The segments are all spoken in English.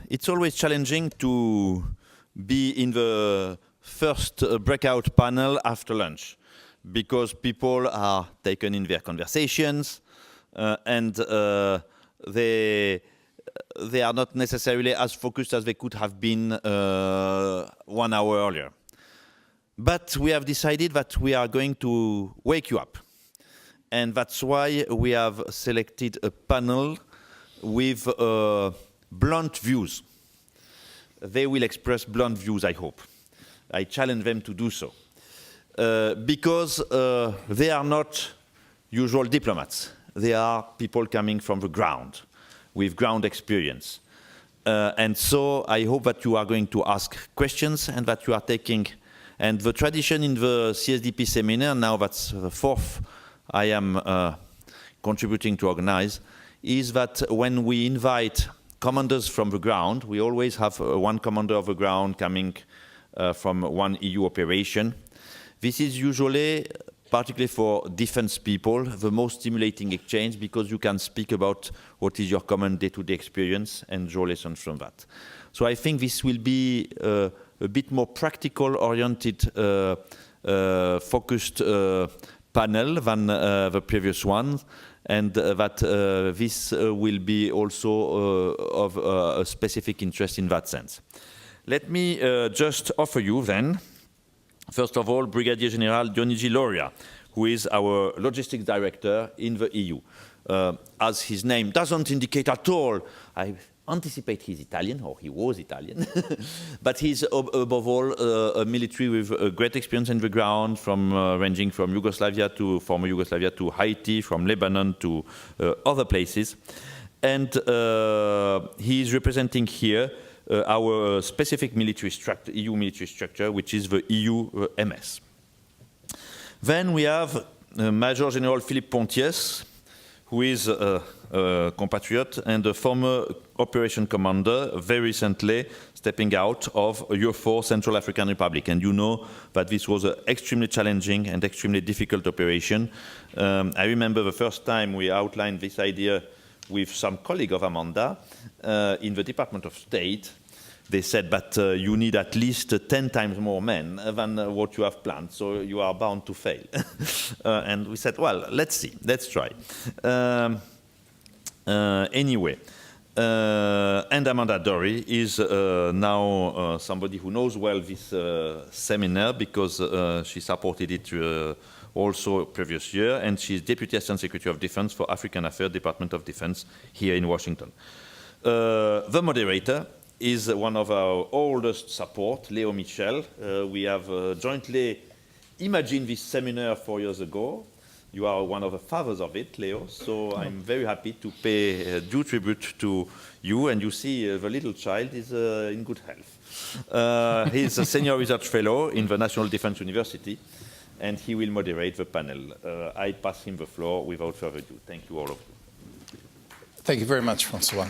It's always challenging to be in the first breakout panel after lunch because people are taken in their conversations and they are not necessarily as focused as they could have been 1 hour earlier. But we have decided that we are going to wake you up. And that's why we have selected a panel with blunt views. They will express blunt views, I hope. I challenge them to do so. Because they are not usual diplomats. They are people coming from the ground, with ground experience. And so I hope that you are going to ask questions and that you are taking. And the tradition in the CSDP seminar, now that's the 4th I am contributing to organize, is that when we invite commanders from the ground, we always have one commander of the ground coming from one EU operation. This is usually, particularly for defense people, the most stimulating exchange because you can speak about what is your common day-to-day experience and draw lessons from that. So I think this will be a bit more practical-oriented, focused panel than the previous one, and that this will be also of a specific interest in that sense. Let me just offer you then, first of all, Brigadier General Dionigi Loria, who is our logistics director in the EU. As his name doesn't indicate at all, I anticipate he's Italian, or he was Italian, but he's above all a military with great experience in the ground, from ranging from Yugoslavia to former Yugoslavia to Haiti, from Lebanon to other places. And he is representing here our specific military structure, EU military structure, which is the EU MS. Then we have Major General Philippe Pontiès, who is a compatriot and a former operation commander, very recently stepping out of EUFOR Central African Republic. And you know that this was an extremely challenging and extremely difficult operation. I remember the first time we outlined this idea with some colleague of Amanda in the Department of State. They said that you need at least 10 times more men than what you have planned, so you are bound to fail. And we said, well, let's see, let's try. Anyway, and Amanda Dory is now somebody who knows well this seminar because she supported it also previous year, and she's Deputy Assistant Secretary of Defense for African Affairs, Department of Defense here in Washington. The moderator is one of our oldest support, Leo Michel. We have jointly imagined this seminar 4 years ago. You are one of the fathers of it, Leo, so I'm very happy to pay due tribute to you. And you see the little child is in good health. He's a senior research fellow in the National Defense University, and he will moderate the panel. I pass him the floor without further ado. Thank you, all of you. Thank you very much, Francois.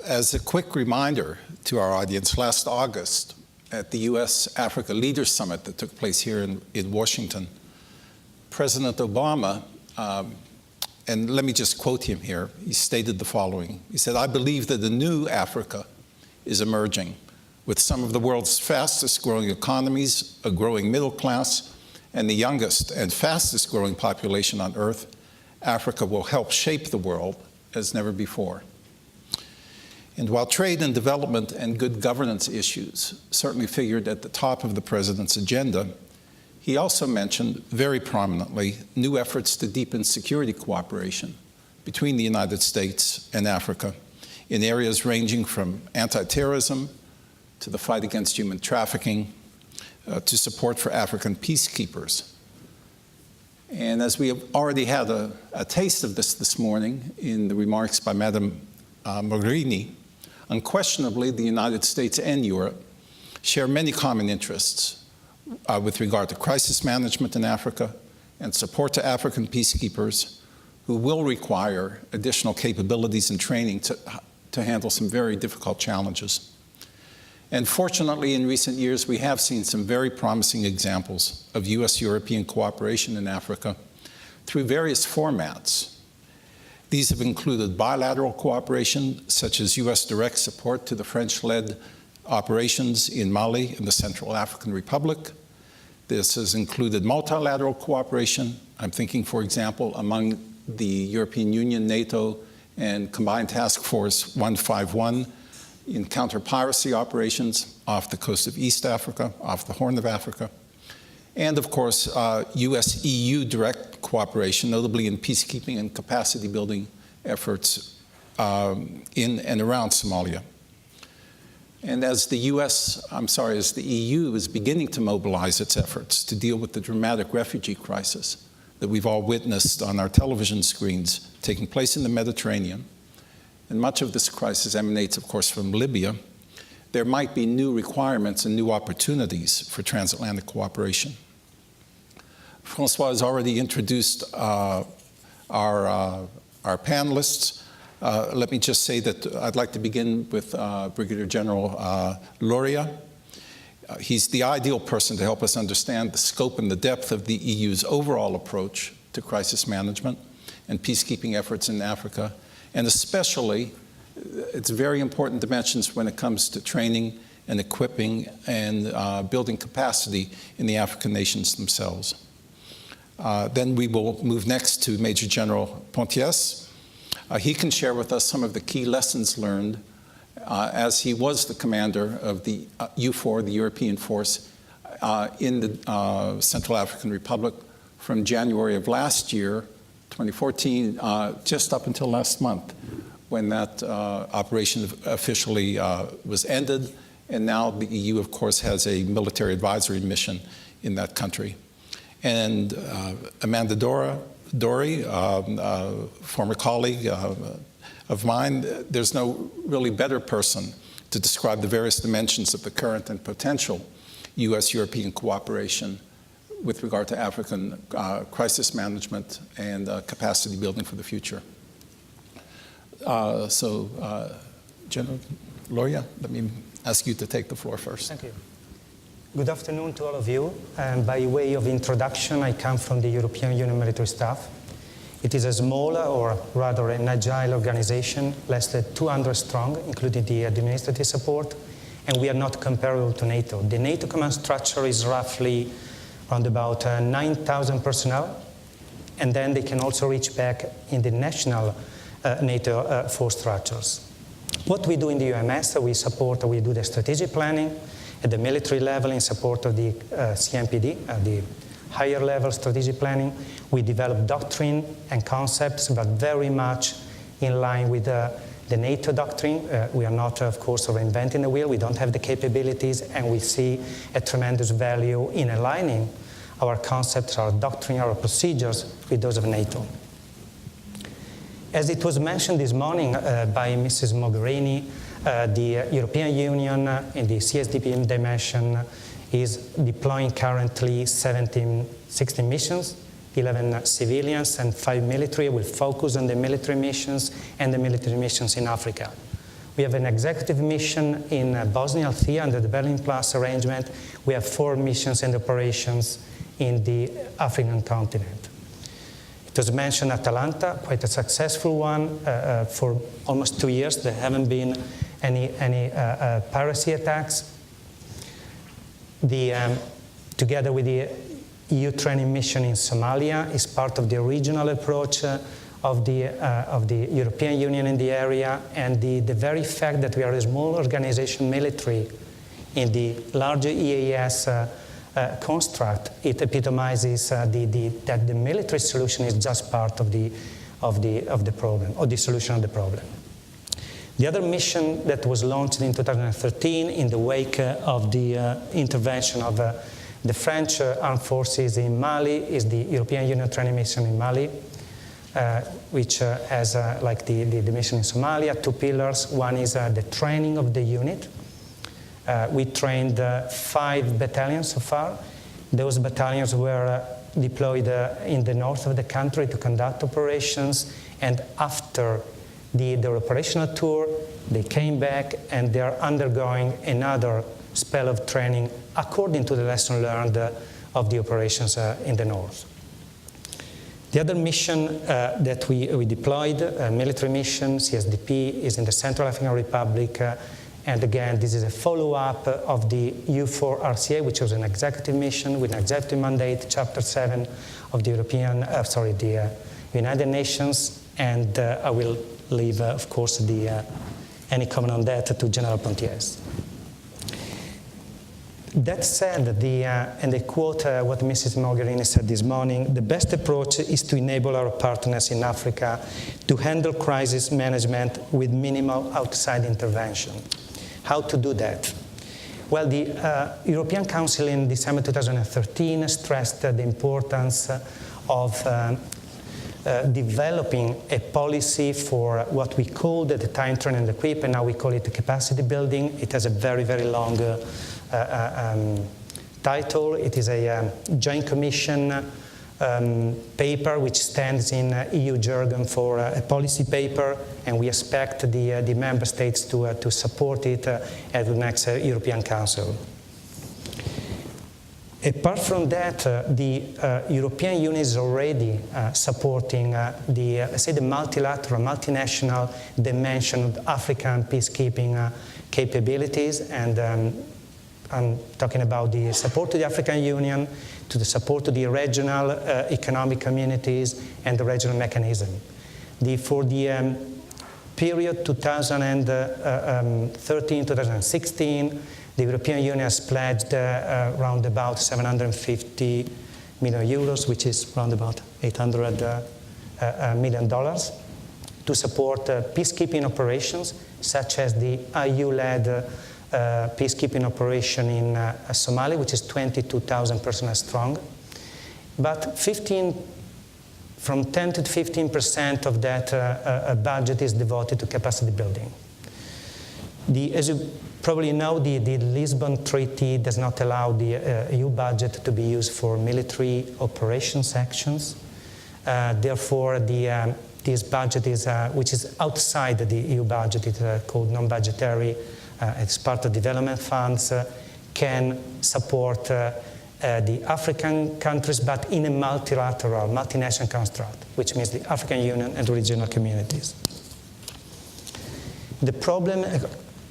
As a quick reminder to our audience, last August at the US-Africa Leaders Summit that took place here in Washington, President Obama, and let me just quote him here, he stated the following. He said, "I believe that a new Africa is emerging with some of the world's fastest growing economies, a growing middle class, and the youngest and fastest growing population on Earth. Africa will help shape the world as never before." And while trade and development and good governance issues certainly figured at the top of the president's agenda, he also mentioned very prominently new efforts to deepen security cooperation between the United States and Africa in areas ranging from anti-terrorism to the fight against human trafficking to support for African peacekeepers. And as we have already had a taste of this morning in the remarks by Madame Mogherini, unquestionably, the United States and Europe share many common interests with regard to crisis management in Africa and support to African peacekeepers who will require additional capabilities and training to handle some very difficult challenges. And fortunately, in recent years, we have seen some very promising examples of US-European cooperation in Africa through various formats. These have included bilateral cooperation, such as U.S. direct support to the French-led operations in Mali and the Central African Republic. This has included multilateral cooperation. I'm thinking, for example, among the European Union, NATO, and Combined Task Force 151 in counter-piracy operations off the coast of East Africa, off the Horn of Africa. And of course, US-EU direct cooperation, notably in peacekeeping and capacity building efforts in and around Somalia. And as the EU is beginning to mobilize its efforts to deal with the dramatic refugee crisis that we've all witnessed on our television screens taking place in the Mediterranean, and much of this crisis emanates, of course, from Libya, there might be new requirements and new opportunities for transatlantic cooperation. Francois has already introduced our panelists. Let me just say that I'd like to begin with Brigadier General Loria. He's the ideal person to help us understand the scope and the depth of the EU's overall approach to crisis management and peacekeeping efforts in Africa, and especially its very important dimensions when it comes to training and equipping and building capacity in the African nations themselves. Then we will move next to Major General Pontiès. He can share with us some of the key lessons learned as he was the commander of the EUFOR, the European force, in the Central African Republic from January of last year, 2014, just up until last month, when that operation officially was ended. And now the EU, of course, has a military advisory mission in that country. And Amanda Dory, former colleague of mine, there's no really better person to describe the various dimensions of the current and potential US-European cooperation with regard to African crisis management and capacity building for the future. General Loria, let me ask you to take the floor first. Thank you. Good afternoon to all of you. By way of introduction, I come from the European Union Military Staff. It is a smaller, or rather an agile organization, less than 200 strong, including the administrative support, and we are not comparable to NATO. The NATO command structure is roughly around about 9,000 personnel, and then they can also reach back in the national NATO force structures. What we do in the UMS, we do the strategic planning at the military level in support of the CMPD, the higher level strategic planning. We develop doctrine and concepts, but very much in line with the NATO doctrine. We are not, of course, reinventing the wheel. We don't have the capabilities, and we see a tremendous value in aligning our concepts, our doctrine, our procedures with those of NATO. As it was mentioned this morning by Mrs. Mogherini, the European Union in the CSDP dimension is deploying currently 16 missions, 11 civilians and 5 military. We'll focus on the military missions and the military missions in Africa. We have an executive mission in Bosnia and Althea under the Berlin Plus arrangement. We have 4 missions and operations in the African continent. It was mentioned Atalanta, quite a successful one. For almost 2 years, there haven't been any piracy attacks. Together with the EU training mission in Somalia, is part of the regional approach of the European Union in the area, and the very fact that we are a small organization military in the larger EAS construct, it epitomizes that the military solution is just part of the problem, or the solution of the problem. The other mission that was launched in 2013 in the wake of the intervention of the French armed forces in Mali is the European Union training mission in Mali, which has, like the mission in Somalia, 2 pillars. One is the training of the unit. We trained 5 battalions so far. Those battalions were deployed in the north of the country to conduct operations, and after their operational tour, they came back and they are undergoing another spell of training according to the lesson learned of the operations in the north. The other mission that we deployed, military mission, CSDP, is in the Central African Republic. And again, this is a follow-up of the EU4 RCA, which was an executive mission with an executive mandate, Chapter 7 of the the United Nations. And I will leave, of course, any comment on that to General Pontiers. That said, and I quote what Mrs. Mogherini said this morning, the best approach is to enable our partners in Africa to handle crisis management with minimal outside intervention. How to do that? Well, the European Council in December 2013 stressed the importance of developing a policy for what we called at the time train and equip, and now we call it capacity building. It has a very, very long title. It is a joint commission paper which stands in EU jargon for a policy paper, and we expect the member states to support it at the next European Council. Apart from that, the European Union is already supporting the multilateral, multinational dimension of African peacekeeping capabilities, and I'm talking about the support to the African Union, to the support to the regional economic communities, and the regional mechanism. For the period 2013-2016, the European Union has pledged around about 750 million euros, which is around about $800 million, to support peacekeeping operations, such as the EU-led peacekeeping operation in Somalia, which is 22,000 personnel strong. But from 10 to 15% of that budget is devoted to capacity building. As you probably know, the Lisbon Treaty does not allow the EU budget to be used for military operations actions. Therefore, this budget is, which is outside the EU budget, it's called non-budgetary. It's part of development funds, can support the African countries, but in a multilateral, multinational construct, which means the African Union and regional communities. The problem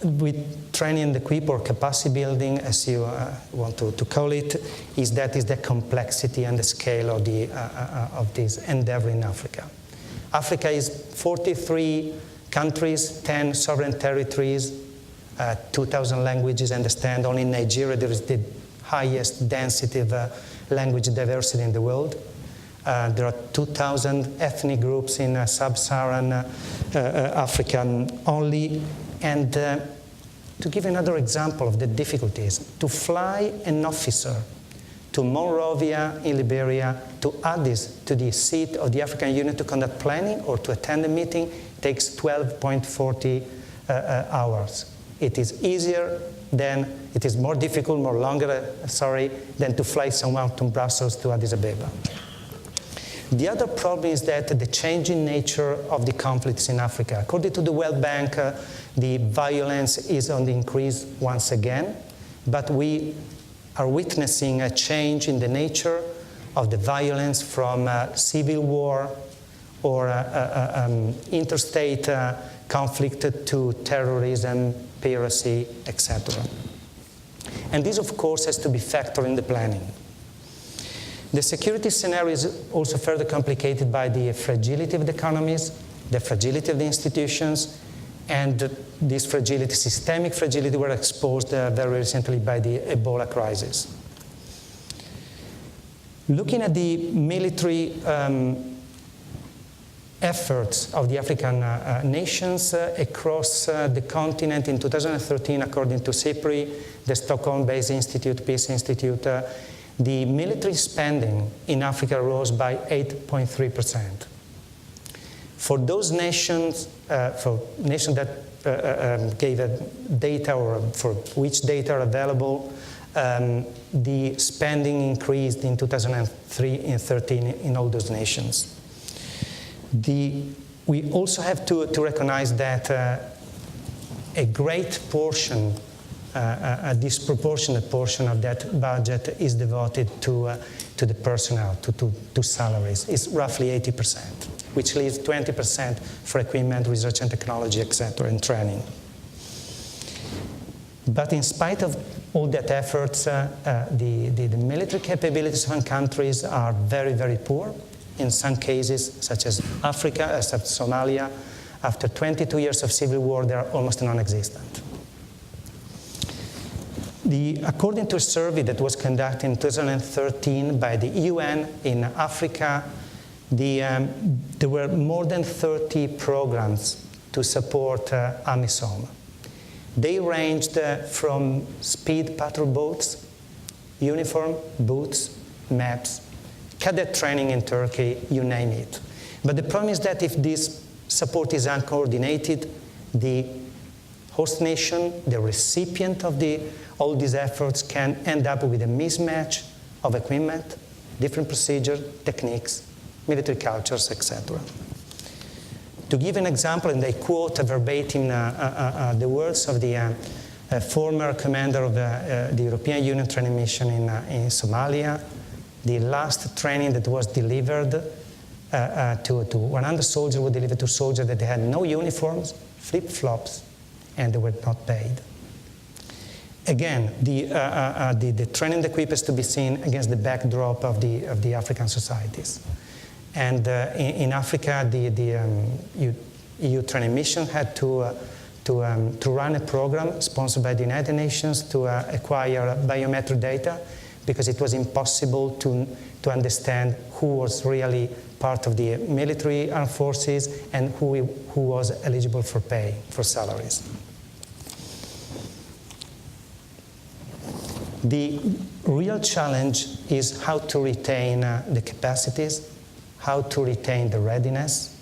with training and equip, or capacity building, as you want to call it, is the complexity and the scale of this endeavor in Africa. Africa is 43 countries, 10 sovereign territories, 2,000 languages understand. Only in Nigeria there is the highest density of language diversity in the world. There are 2,000 ethnic groups in sub-Saharan Africa only. And to give another example of the difficulties, to fly an officer to Monrovia in Liberia, to Addis, to the seat of the African Union, to conduct planning or to attend a meeting takes 12.40 hours. It is more difficult, than to fly someone from Brussels to Addis Ababa. The other problem is that the changing nature of the conflicts in Africa. According to the World Bank, the violence is on the increase once again, but we are witnessing a change in the nature of the violence from civil war or interstate conflict to terrorism, piracy, etc. And this, of course, has to be factored in the planning. The security scenario is also further complicated by the fragility of the economies, the fragility of the institutions, and this fragility, systemic fragility, were exposed very recently by the Ebola crisis. Looking at the military efforts of the African nations across the continent in 2013, according to SIPRI, the Stockholm-based Peace Institute, the military spending in Africa rose by 8.3%. For those nations, that gave data, or for which data are available, the spending increased in 2003 and 2013 in all those nations. We also have to recognize that a great portion a disproportionate portion of that budget is devoted to the personnel, to salaries. It's roughly 80%, which leaves 20% for equipment, research and technology, etc., and training. But in spite of all that efforts, the military capabilities of some countries are very, very poor. In some cases, such as Africa, such as Somalia, after 22 years of civil war, they are almost non-existent. According to a survey that was conducted in 2013 by the UN in Africa, there were more than 30 programs to support AMISOM. They ranged from speed patrol boats, uniform, boots, maps, cadet training in Turkey, you name it. But the problem is that if this support is uncoordinated, the host nation, the recipient of all these efforts, can end up with a mismatch of equipment, different procedures, techniques, military cultures, etc. To give an example, and I quote verbatim the words of the former commander of the European Union training mission in Somalia, the last training that was delivered to 100 soldiers was delivered to soldiers that they had no uniforms, flip-flops, and they were not paid. Again, the training equipment is to be seen against the backdrop of the African societies. And in Africa, the EU training mission had to run a program sponsored by the United Nations to acquire biometric data, because it was impossible to understand who was really part of the military armed forces and who was eligible for pay, for salaries. The real challenge is how to retain the capacities, how to retain the readiness,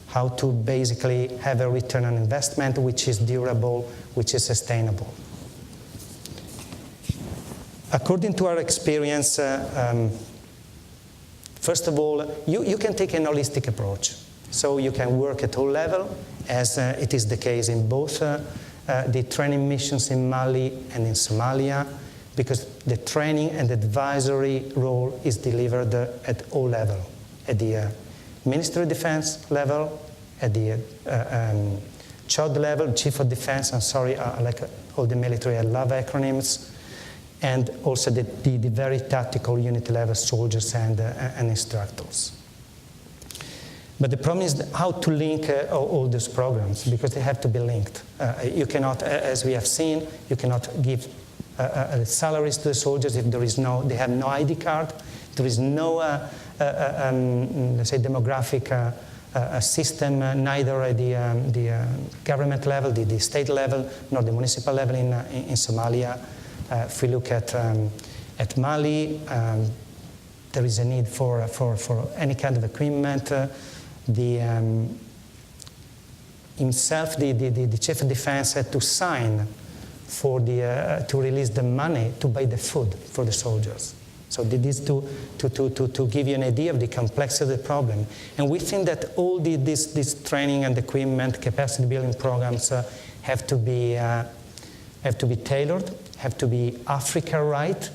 how to basically have a return on investment which is durable, which is sustainable. According to our experience, first of all, you can take an holistic approach. So you can work at all levels, as it is the case in both the training missions in Mali and in Somalia, because the training and advisory role is delivered at all levels, at the Ministry of Defense level, at the CHOD level, Chief of Defense, I'm sorry, I like all the military, I love acronyms, and also the very tactical unit level soldiers and instructors. But the problem is how to link all those programs, because they have to be linked. You cannot, as we have seen, you cannot give salaries to the soldiers if they have no ID card, there is no, let's say, demographic system, neither at the government level, the state level, nor the municipal level in Somalia. If we look at Mali, there is a need for any kind of equipment. Himself, the chief of defense had to sign for to release the money to buy the food for the soldiers. So this to give you an idea of the complexity of the problem. And we think that all this training and equipment, capacity building programs have to be tailored, have to be Africa-right,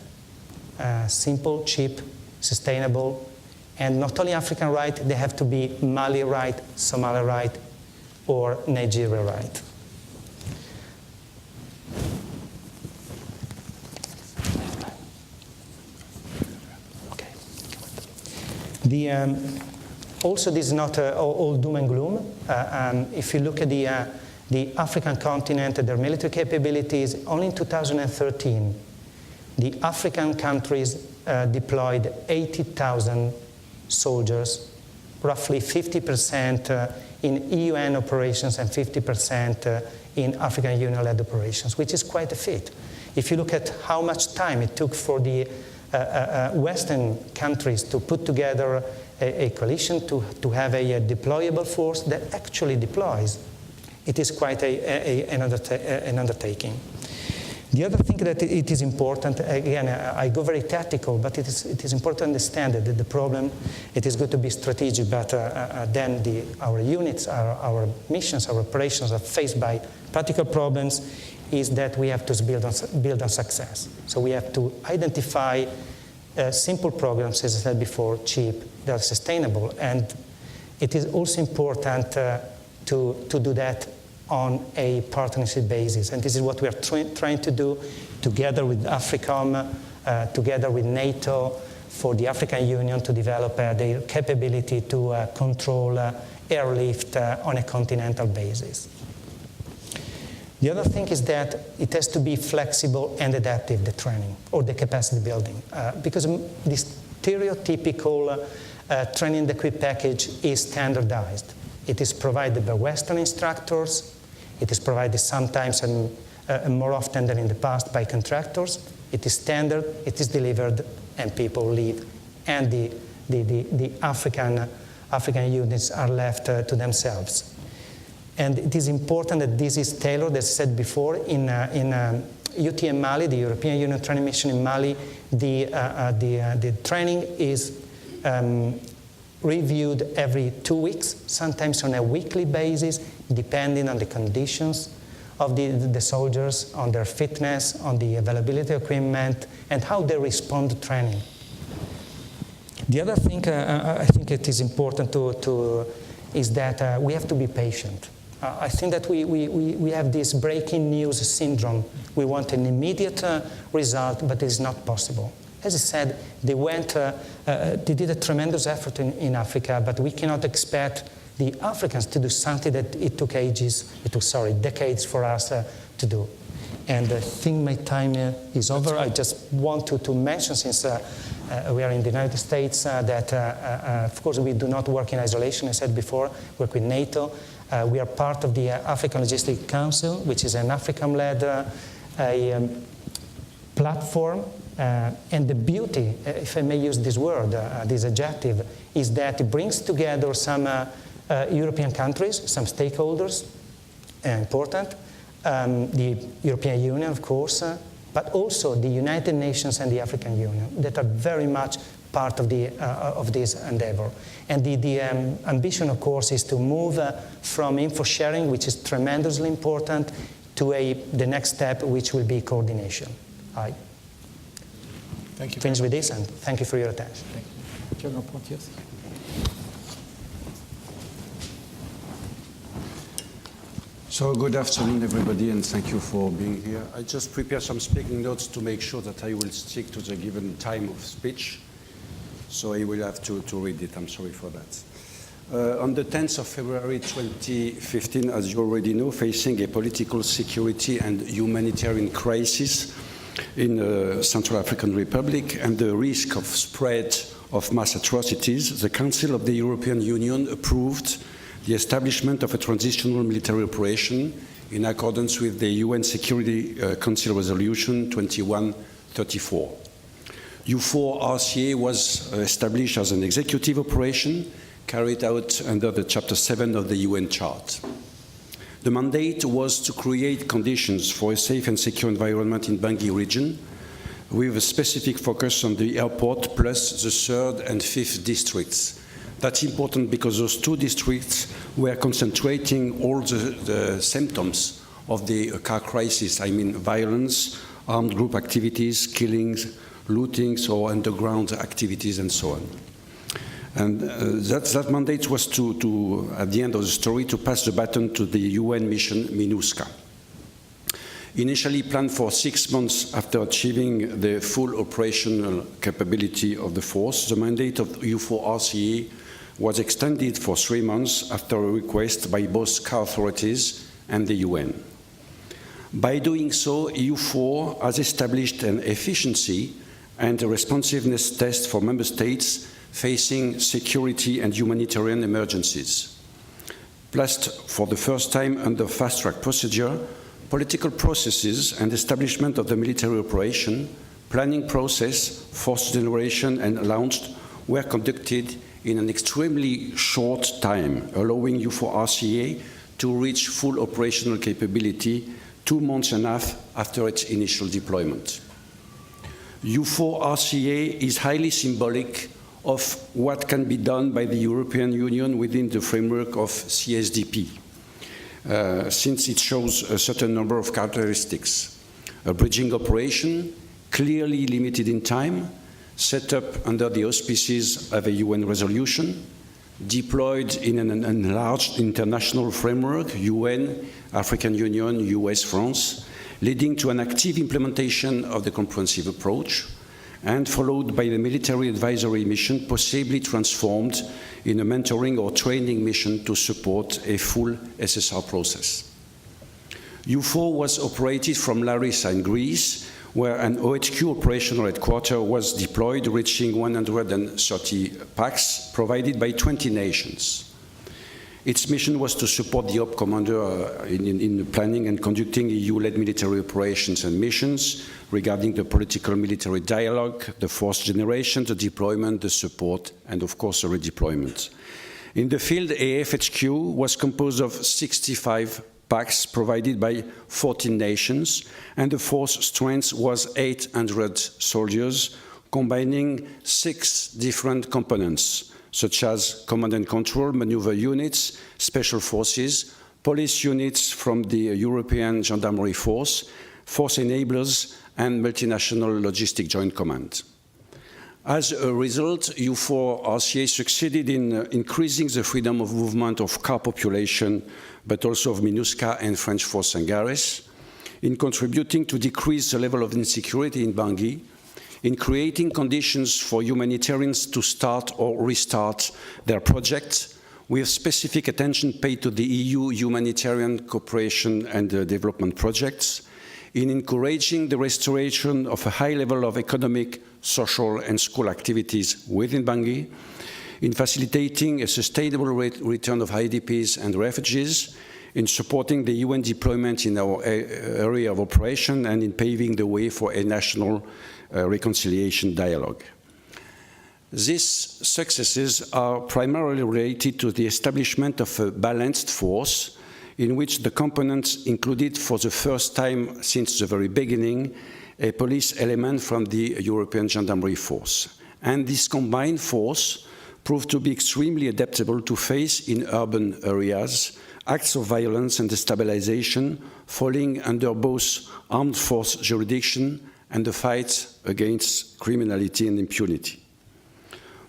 simple, cheap, sustainable, and not only African-right, they have to be Mali-right, Somali-right, or Nigeria-right. Okay. Also, this is not all doom and gloom. If you look at the African continent, their military capabilities, only in 2013, the African countries deployed 80,000 soldiers, roughly 50% in UN operations and 50% in African Union-led operations, which is quite a feat. If you look at how much time it took for the Western countries to put together a coalition, to have a deployable force that actually deploys, it is quite an undertaking. The other thing that it is important, again, I go very tactical, but it is important to understand that the problem, it is good to be strategic, but then our units, our missions, our operations are faced by practical problems, is that we have to build on success. So we have to identify simple programs, as I said before, cheap, that are sustainable. And it is also important to do that on a partnership basis. And this is what we are trying to do together with AFRICOM, together with NATO, for the African Union to develop their capability to control airlift on a continental basis. The other thing is that it has to be flexible and adaptive, the training, or the capacity building, because this stereotypical training and equip package is standardized. It is provided by Western instructors. It is provided sometimes and more often than in the past by contractors. It is standard, it is delivered, and people leave. And the African units are left to themselves. And it is important that this is tailored, as I said before, in UTM Mali, the European Union Training Mission in Mali, the training is reviewed every 2 weeks, sometimes on a weekly basis, depending on the conditions of the soldiers, on their fitness, on the availability of equipment, and how they respond to training. The other thing I think it is important is that we have to be patient. I think that we have this breaking news syndrome. We want an immediate result, but it is not possible. As I said, they did a tremendous effort in Africa, but we cannot expect the Africans to do something that it took decades for us to do. And I think my time is over. I just want to mention, since we are in the United States, that of course we do not work in isolation, as I said before, we work with NATO. We are part of the African Logistics Council, which is an African-led platform. And the beauty, if I may use this word, this adjective, is that it brings together some European countries, some stakeholders, important, the European Union, of course, but also the United Nations and the African Union, that are very much part of this endeavor. And the ambition, of course, is to move from info sharing, which is tremendously important, to the next step, which will be coordination. Thank you. Finish with this, and thank you for your attention. Thank you. General Pontius. So good afternoon, everybody, and thank you for being here. I just prepared some speaking notes to make sure that I will stick to the given time of speech. So I will have to read it. I'm sorry for that. On the 10th of February 2015, as you already know, facing a political, security, and humanitarian crisis in the Central African Republic and the risk of spread of mass atrocities, the Council of the European Union approved the establishment of a transitional military operation in accordance with the UN Security Council Resolution 2134. EUFOR RCA was established as an executive operation carried out under the Chapter 7 of the UN Chart. The mandate was to create conditions for a safe and secure environment in Bangui region, with a specific focus on the airport plus the 3rd and 5th districts. That's important because those two districts were concentrating all the symptoms of the car crisis. I mean violence, armed group activities, killings, lootings, or underground activities, and so on. And that mandate was to, at the end of the story, to pass the baton to the UN mission MINUSCA. Initially planned for 6 months after achieving the full operational capability of the force, the mandate of EUFOR RCA was extended for 3 months after a request by both CAR authorities and the UN. By doing so, EUFOR has established an efficiency and a responsiveness test for member states facing security and humanitarian emergencies. Placed for the first time under fast-track procedure, political processes and establishment of the military operation, planning process, force generation, and launch were conducted in an extremely short time, allowing EUFOR RCA to reach full operational capability 2 months and a half after its initial deployment. EUFOR RCA is highly symbolic of what can be done by the European Union within the framework of CSDP, since it shows a certain number of characteristics. A bridging operation, clearly limited in time, set up under the auspices of a UN resolution, deployed in an enlarged international framework, UN, African Union, US, France, leading to an active implementation of the comprehensive approach, and followed by the military advisory mission, possibly transformed in a mentoring or training mission to support a full SSR process. EUFOR was operated from Larissa in Greece, where an OHQ operational headquarters was deployed, reaching 130 packs, provided by 20 nations. Its mission was to support the OP commander in the planning and conducting EU-led military operations and missions regarding the political military dialogue, the force generation, the deployment, the support, and of course the redeployment. In the field, AFHQ was composed of 65 packs provided by 14 nations, and the force strength was 800 soldiers, combining 6 different components, such as command and control, maneuver units, special forces, police units from the European Gendarmerie Force, force enablers, and multinational logistic joint command. As a result, EUFOR RCA succeeded in increasing the freedom of movement of car population, but also of MINUSCA and French Force Angares, in contributing to decrease the level of insecurity in Bangui, in creating conditions for humanitarians to start or restart their projects, with specific attention paid to the EU humanitarian cooperation and development projects, in encouraging the restoration of a high level of economic, social, and school activities within Bangui, in facilitating a sustainable return of IDPs and refugees, in supporting the UN deployment in our area of operation, and in paving the way for a national reconciliation dialogue. These successes are primarily related to the establishment of a balanced force in which the components included for the first time since the very beginning a police element from the European Gendarmerie Force. And this combined force proved to be extremely adaptable to face in urban areas acts of violence and destabilization falling under both armed force jurisdiction and the fight against criminality and impunity.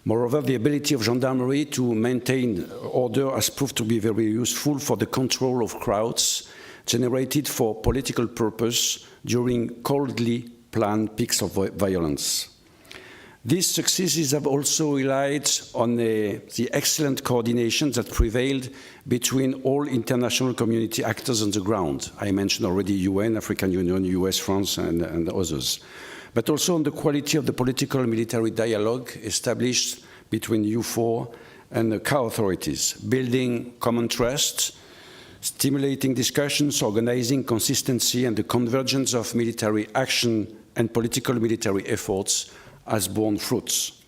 Moreover, the ability of gendarmerie to maintain order has proved to be very useful for the control of crowds generated for political purpose during coldly planned peaks of violence. These successes have also relied on the excellent coordination that prevailed between all international community actors on the ground. I mentioned already UN, African Union, US, France, and others. But also on the quality of the political and military dialogue established between EUFOR and the CAR authorities, building common trust, stimulating discussions, organizing consistency, and the convergence of military action and political military efforts has borne fruits.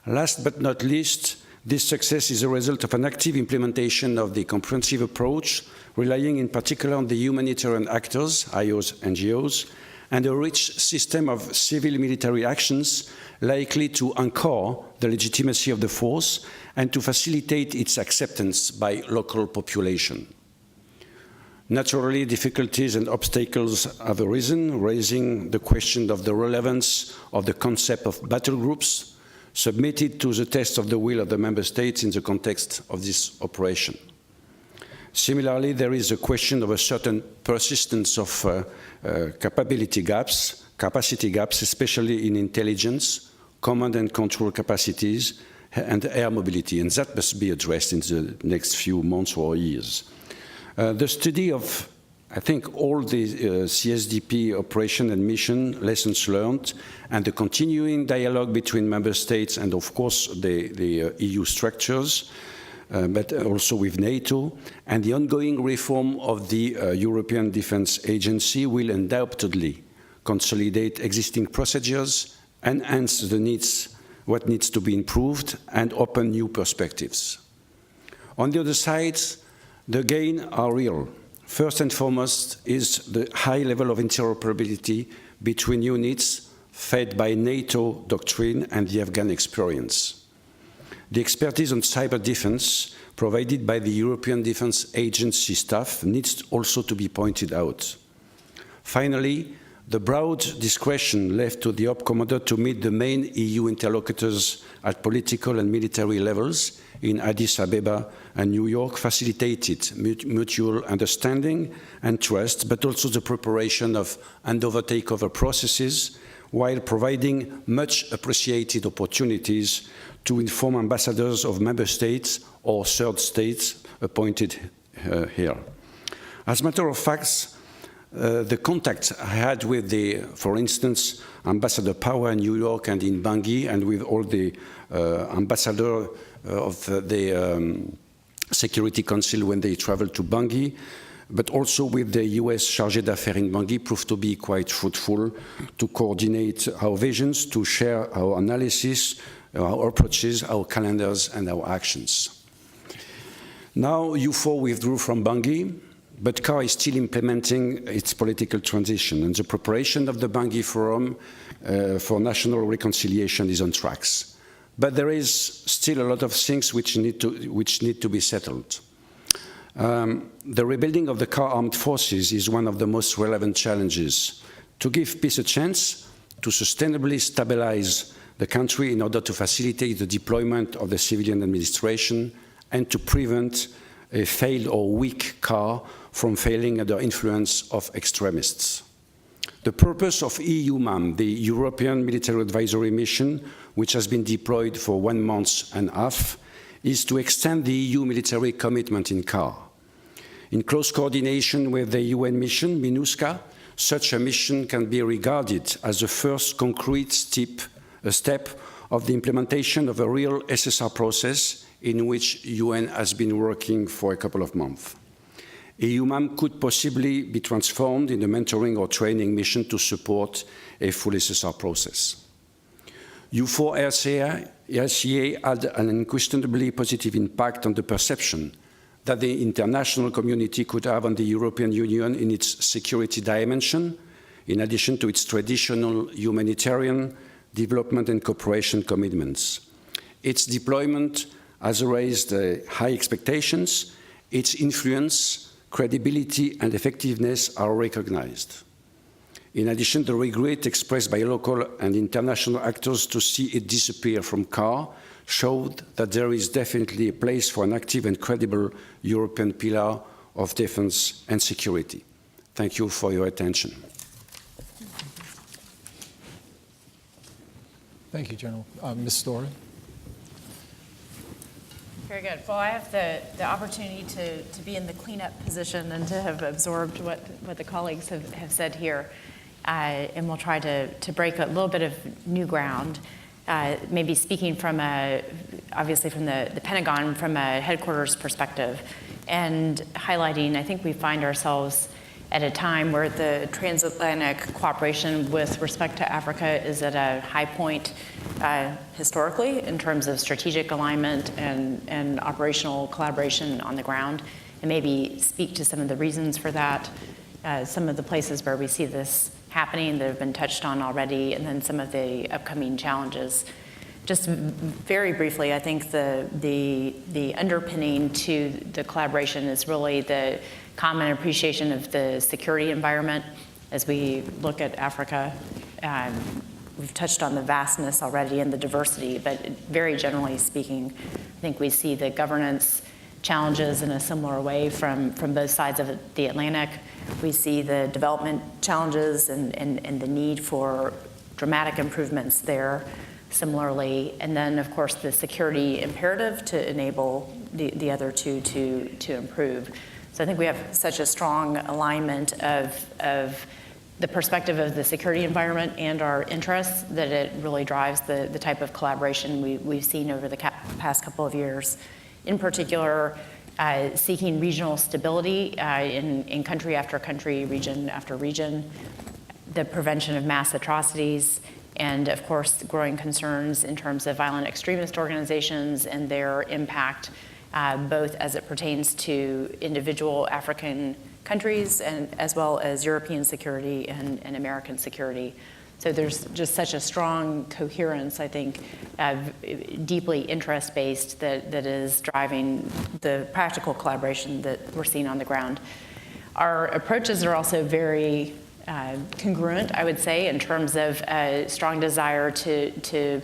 Last but not least, this success is a result of an active implementation of the comprehensive approach, relying in particular on the humanitarian actors, IOs, NGOs, and a rich system of civil-military actions likely to anchor the legitimacy of the force and to facilitate its acceptance by local population. Naturally, difficulties and obstacles have arisen, raising the question of the relevance of the concept of battle groups submitted to the test of the will of the member states in the context of this operation. Similarly, there is a question of a certain persistence of capacity gaps, especially in intelligence, command and control capacities, and air mobility, and that must be addressed in the next few months or years. The study of, I think, all the CSDP operation and mission, lessons learned, and the continuing dialogue between member states and, of course, the EU structures, but also with NATO, and the ongoing reform of the European Defence Agency will undoubtedly consolidate existing procedures, enhance the needs, what needs to be improved, and open new perspectives. On the other side, the gains are real. First and foremost is the high level of interoperability between units fed by NATO doctrine and the Afghan experience. The expertise on cyber defense provided by the European Defence Agency staff needs also to be pointed out. Finally, the broad discretion left to the Op Commander to meet the main EU interlocutors at political and military levels in Addis Ababa and New York facilitated mutual understanding and trust, but also the preparation of handover-takeover processes, while providing much appreciated opportunities to inform ambassadors of member states or third states appointed here. As a matter of fact, the contacts I had with the, for instance, Ambassador Power in New York and in Bangui, and with all the ambassadors of the Security Council when they traveled to Bangui, but also with the US Chargé d'Affaires in Bangui, proved to be quite fruitful to coordinate our visions, to share our analysis, our approaches, our calendars, and our actions. Now, U4 withdrew from Bangui, but CAR is still implementing its political transition, and the preparation of the Bangui Forum for National Reconciliation is on tracks. But there is still a lot of things which need to be settled. The rebuilding of the CAR armed forces is one of the most relevant challenges. To give peace a chance, to sustainably stabilize the country in order to facilitate the deployment of the civilian administration, and to prevent a failed or weak CAR from failing under influence of extremists. The purpose of EUMAM, the European Military Advisory Mission, which has been deployed for 1.5 months, is to extend the EU military commitment in CAR. In close coordination with the UN mission, MINUSCA, such a mission can be regarded as the first concrete step of the implementation of a real SSR process in which UN has been working for a couple of months. EUMAM could possibly be transformed in a mentoring or training mission to support a full SSR process. U4 RCA had an unquestionably positive impact on the perception that the international community could have on the European Union in its security dimension, in addition to its traditional humanitarian, development and cooperation commitments. Its deployment has raised high expectations. Its influence, credibility and effectiveness are recognized. In addition, the regret expressed by local and international actors to see it disappear from CAR showed that there is definitely a place for an active and credible European pillar of defense and security. Thank you for your attention. Thank you, General. Ms. Story. Very good. Well, I have the opportunity to be in the cleanup position and to have absorbed what the colleagues have said here. And we'll try to break a little bit of new ground, maybe speaking from obviously from the Pentagon, from a headquarters perspective, and highlighting, I think we find ourselves at a time where the transatlantic cooperation with respect to Africa is at a high point historically in terms of strategic alignment and operational collaboration on the ground, and maybe speak to some of the reasons for that, some of the places where we see this happening that have been touched on already, and then some of the upcoming challenges. Just very briefly, I think the underpinning to the collaboration is really the common appreciation of the security environment as we look at Africa. We've touched on the vastness already and the diversity, but very generally speaking, I think we see the governance challenges in a similar way from both sides of the Atlantic. We see the development challenges and the need for dramatic improvements there similarly. And then, of course, the security imperative to enable the other two to improve. So I think we have such a strong alignment of the perspective of the security environment and our interests that it really drives the type of collaboration we've seen over the past couple of years. In particular, seeking regional stability in country after country, region after region, the prevention of mass atrocities, and of course, growing concerns in terms of violent extremist organizations and their impact both as it pertains to individual African countries and as well as European security and American security. So there's just such a strong coherence, I think, deeply interest-based that is driving the practical collaboration that we're seeing on the ground. Our approaches are also very congruent, I would say, in terms of a strong desire to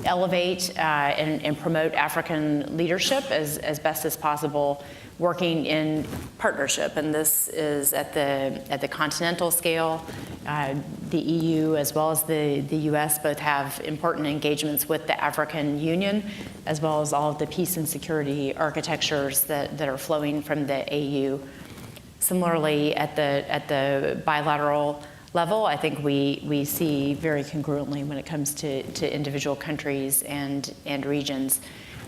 elevate and promote African leadership as best as possible, working in partnership, and this is at the continental scale. The EU as well as the US both have important engagements with the African Union, as well as all of the peace and security architectures that are flowing from the AU. Similarly, at the bilateral level, I think we see very congruently when it comes to individual countries and regions.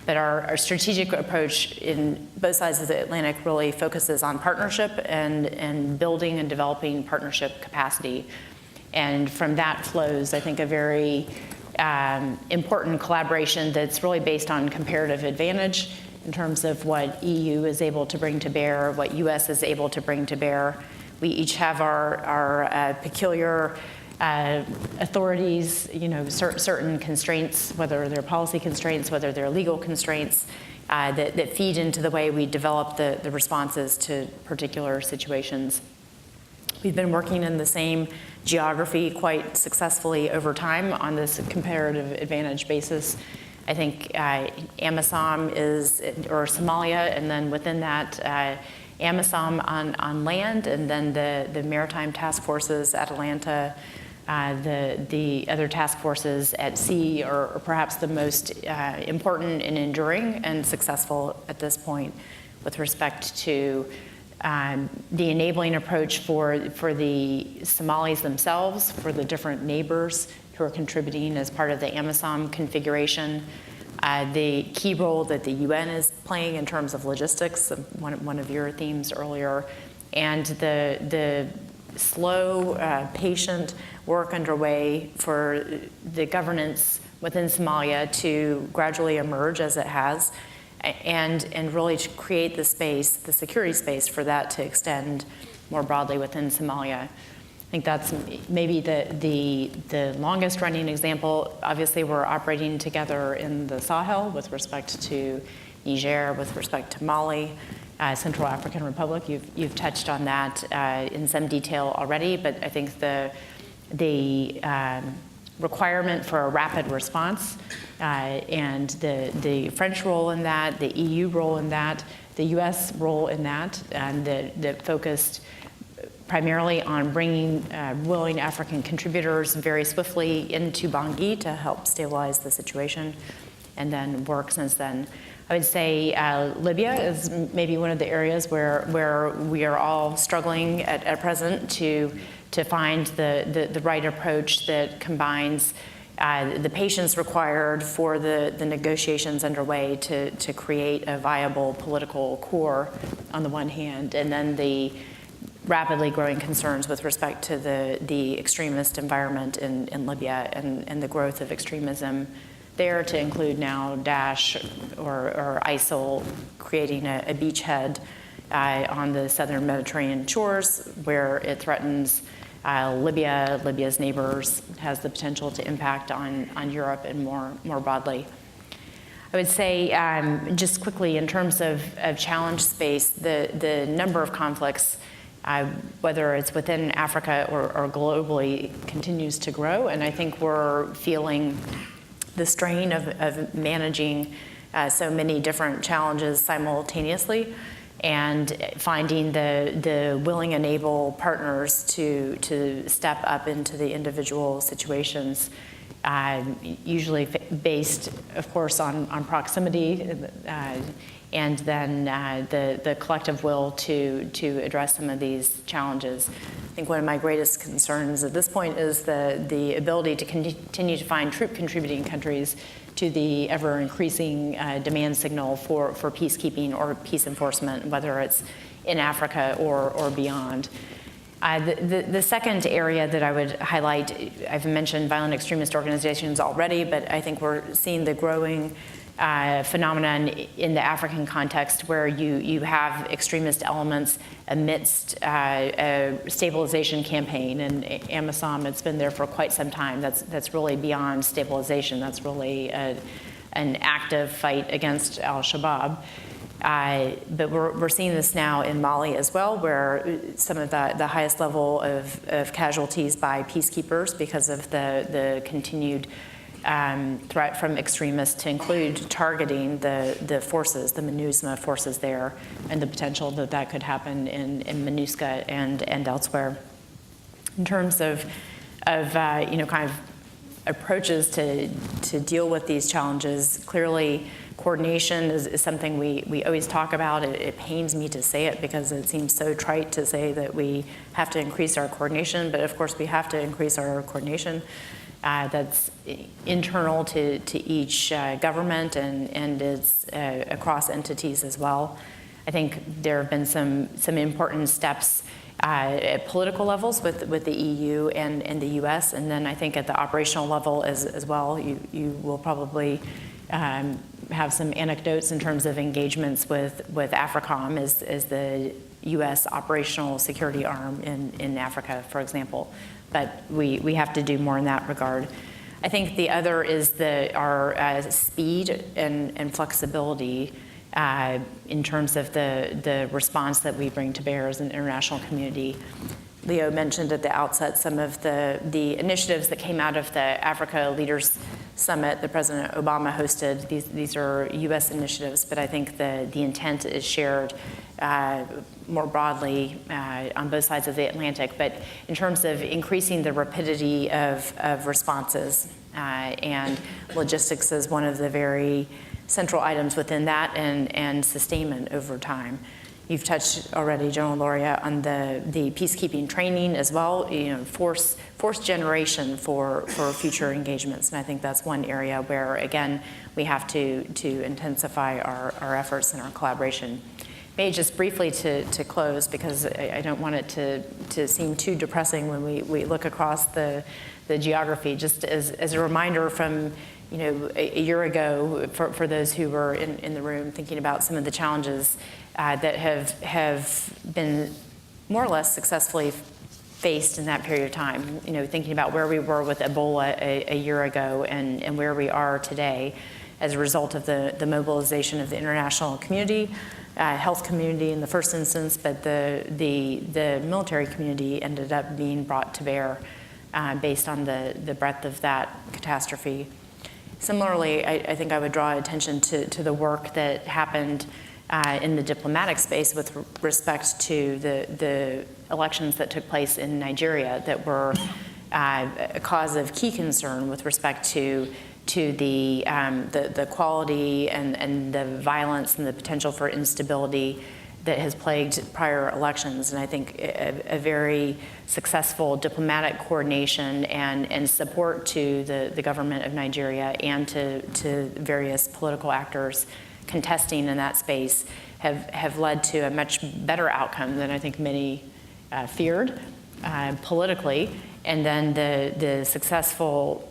But our strategic approach in both sides of the Atlantic really focuses on partnership and building and developing partnership capacity. And from that flows, I think, a very important collaboration that's really based on comparative advantage in terms of what EU is able to bring to bear, what US is able to bring to bear. We each have our peculiar authorities, certain constraints, whether they're policy constraints, whether they're legal constraints, that feed into the way we develop the responses to particular situations. We've been working in the same geography quite successfully over time on this comparative advantage basis. I think AMISOM or Somalia, and then within that, AMISOM on land, and then the maritime task forces at Atlanta, the other task forces at sea are perhaps the most important and enduring and successful at this point with respect to the enabling approach for the Somalis themselves, for the different neighbors who are contributing as part of the AMISOM configuration, the key role that the UN is playing in terms of logistics, one of your themes earlier, and the slow, patient work underway for the governance within Somalia to gradually emerge as it has, and really to create the space, the security space for that to extend more broadly within Somalia. I think that's maybe the longest running example. Obviously, we're operating together in the Sahel with respect to Niger, with respect to Mali, Central African Republic. You've touched on that in some detail already, but I think the requirement for a rapid response and the French role in that, the EU role in that, the US role in that, and that focused primarily on bringing willing African contributors very swiftly into Bangui to help stabilize the situation, and then work since then. I would say Libya is maybe one of the areas where we are all struggling at present to find the right approach that combines the patience required for the negotiations underway to create a viable political core on the one hand, and then the rapidly growing concerns with respect to the extremist environment in Libya and the growth of extremism there, to include now Daesh or ISIL creating a beachhead on the southern Mediterranean shores where it threatens Libya's neighbors, has the potential to impact on Europe and more broadly. I would say, just quickly, in terms of challenge space, the number of conflicts, whether it's within Africa or globally, continues to grow, and I think we're feeling the strain of managing so many different challenges simultaneously, and finding the willing and able partners to step up into the individual situations, usually based, of course, on proximity, and then the collective will to address some of these challenges. I think one of my greatest concerns at this point is the ability to continue to find troop contributing countries to the ever increasing demand signal for peacekeeping or peace enforcement, whether it's in Africa or beyond. The second area that I would highlight, I've mentioned violent extremist organizations already, but I think we're seeing the growing phenomenon in the African context where you have extremist elements amidst a stabilization campaign. And AMISOM, it's been there for quite some time. That's really beyond stabilization. That's really an active fight against al-Shabaab. But we're seeing this now in Mali as well, where some of the highest level of casualties by peacekeepers because of the continued threat from extremists to include targeting the forces, the MINUSMA forces there, and the potential that could happen in MINUSCA and elsewhere. In terms of kind of approaches to deal with these challenges, clearly coordination is something we always talk about. It pains me to say it because it seems so trite to say that we have to increase our coordination, but of course we have to increase our coordination. That's internal to each government and it's across entities as well. I think there have been some important steps at political levels with the EU and the US, and then I think at the operational level as well. You will probably have some anecdotes in terms of engagements with AFRICOM as the US operational security arm in Africa, for example. But we have to do more in that regard. I think the other is our speed and flexibility in terms of the response that we bring to bear as an international community. Leo mentioned at the outset some of the initiatives that came out of the Africa Leaders Summit that President Obama hosted. These are US initiatives, but I think the intent is shared more broadly on both sides of the Atlantic. But in terms of increasing the rapidity of responses, and logistics is one of the very central items within that, and sustainment over time. You've touched already, General Lauria, on the peacekeeping training as well, force generation for future engagements. And I think that's one area where, again, we have to intensify our efforts and our collaboration. Maybe just briefly to close, because I don't want it to seem too depressing when we look across the geography, just as a reminder from a year ago, for those who were in the room thinking about some of the challenges that have been more or less successfully faced in that period of time. Thinking about where we were with Ebola a year ago and where we are today as a result of the mobilization of the international community, health community in the first instance, but the military community ended up being brought to bear based on the breadth of that catastrophe. Similarly, I think I would draw attention to the work that happened in the diplomatic space with respect to the elections that took place in Nigeria that were a cause of key concern with respect to the quality and the violence and the potential for instability that has plagued prior elections. And I think a very successful diplomatic coordination and support to the government of Nigeria and to various political actors contesting in that space have led to a much better outcome than I think many feared politically. And then the successful